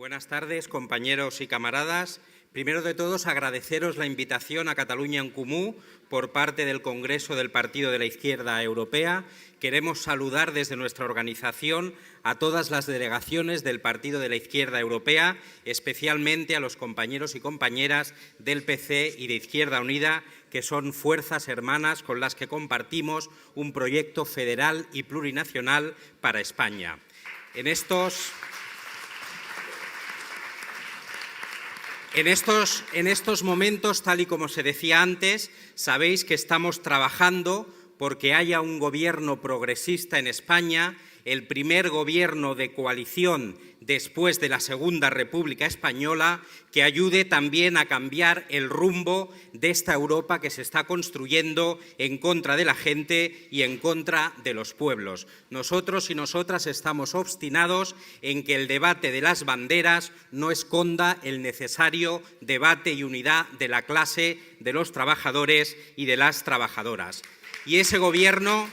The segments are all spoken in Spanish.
Buenas tardes, compañeros y camaradas. Primero de todos, agradeceros la invitación a Catalunya en Comú por parte del Congreso del Partido de la Izquierda Europea. Queremos saludar desde nuestra organización a todas las delegaciones del Partido de la Izquierda Europea, especialmente a los compañeros y compañeras del PC y de Izquierda Unida, que son fuerzas hermanas con las que compartimos un proyecto federal y plurinacional para España. En estos momentos, tal y como se decía antes, sabéis que estamos trabajando porque haya un gobierno progresista en España, el primer gobierno de coalición después de la Segunda República Española, que ayude también a cambiar el rumbo de esta Europa que se está construyendo en contra de la gente y en contra de los pueblos. Nosotros y nosotras estamos obstinados en que el debate de las banderas no esconda el necesario debate y unidad de la clase, de los trabajadores y de las trabajadoras. Y ese gobierno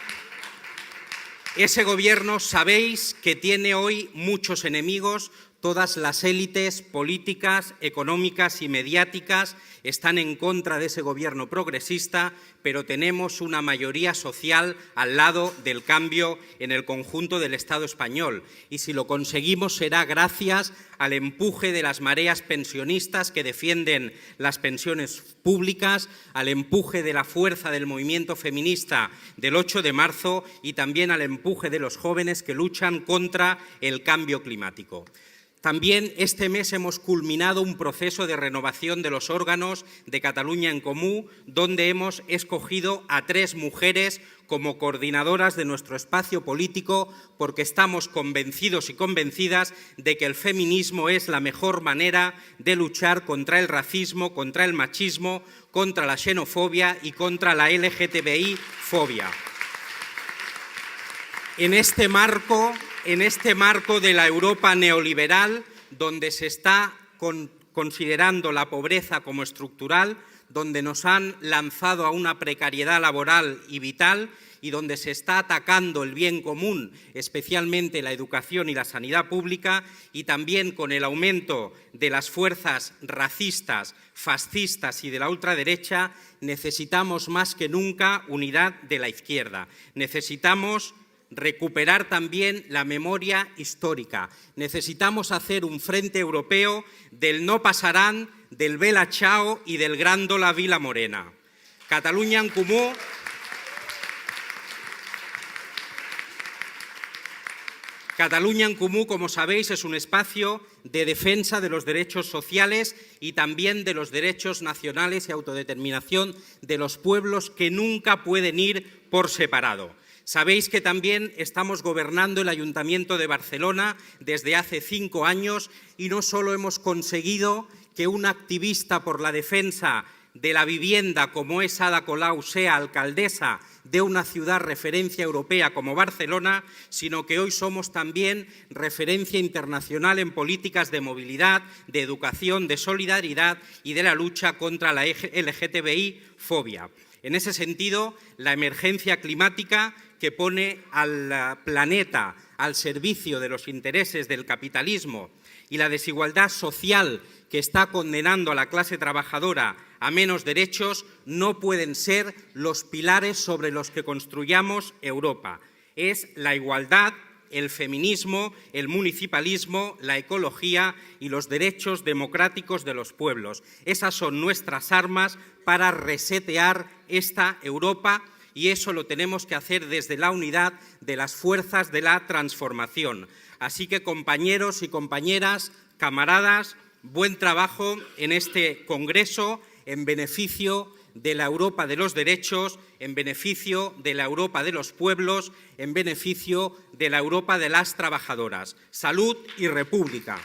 sabéis que tiene hoy muchos enemigos. Todas las élites políticas, económicas y mediáticas están en contra de ese gobierno progresista, pero tenemos una mayoría social al lado del cambio en el conjunto del Estado español. Y si lo conseguimos será gracias al empuje de las mareas pensionistas que defienden las pensiones públicas, al empuje de la fuerza del movimiento feminista del 8 de marzo y también al empuje de los jóvenes que luchan contra el cambio climático. También este mes hemos culminado un proceso de renovación de los órganos de Catalunya en Comú, donde hemos escogido a 3 mujeres como coordinadoras de nuestro espacio político, porque estamos convencidos y convencidas de que el feminismo es la mejor manera de luchar contra el racismo, contra el machismo, contra la xenofobia y contra la LGTBI-fobia. En este marco de la Europa neoliberal, donde se está considerando la pobreza como estructural, donde nos han lanzado a una precariedad laboral y vital y donde se está atacando el bien común, especialmente la educación y la sanidad pública, y también con el aumento de las fuerzas racistas, fascistas y de la ultraderecha, necesitamos más que nunca unidad de la izquierda. Necesitamos recuperar también la memoria histórica. Necesitamos hacer un frente europeo del no pasarán, del Bella Ciao y del Grándola Vila Morena. Catalunya en Comú como sabéis, es un espacio de defensa de los derechos sociales y también de los derechos nacionales y autodeterminación de los pueblos que nunca pueden ir por separado. Sabéis que también estamos gobernando el Ayuntamiento de Barcelona desde hace 5 años y no solo hemos conseguido que una activista por la defensa de la vivienda como es Ada Colau sea alcaldesa de una ciudad referencia europea como Barcelona, sino que hoy somos también referencia internacional en políticas de movilidad, de educación, de solidaridad y de la lucha contra la LGTBI-fobia. En ese sentido, la emergencia climática que pone al planeta al servicio de los intereses del capitalismo y la desigualdad social que está condenando a la clase trabajadora a menos derechos no pueden ser los pilares sobre los que construyamos Europa. Es la igualdad, el feminismo, el municipalismo, la ecología y los derechos democráticos de los pueblos. Esas son nuestras armas para resetear esta Europa. Y eso lo tenemos que hacer desde la unidad de las fuerzas de la transformación. Así que, compañeros y compañeras, camaradas, buen trabajo en este congreso en beneficio de la Europa de los derechos, en beneficio de la Europa de los pueblos, en beneficio de la Europa de las trabajadoras. Salud y República.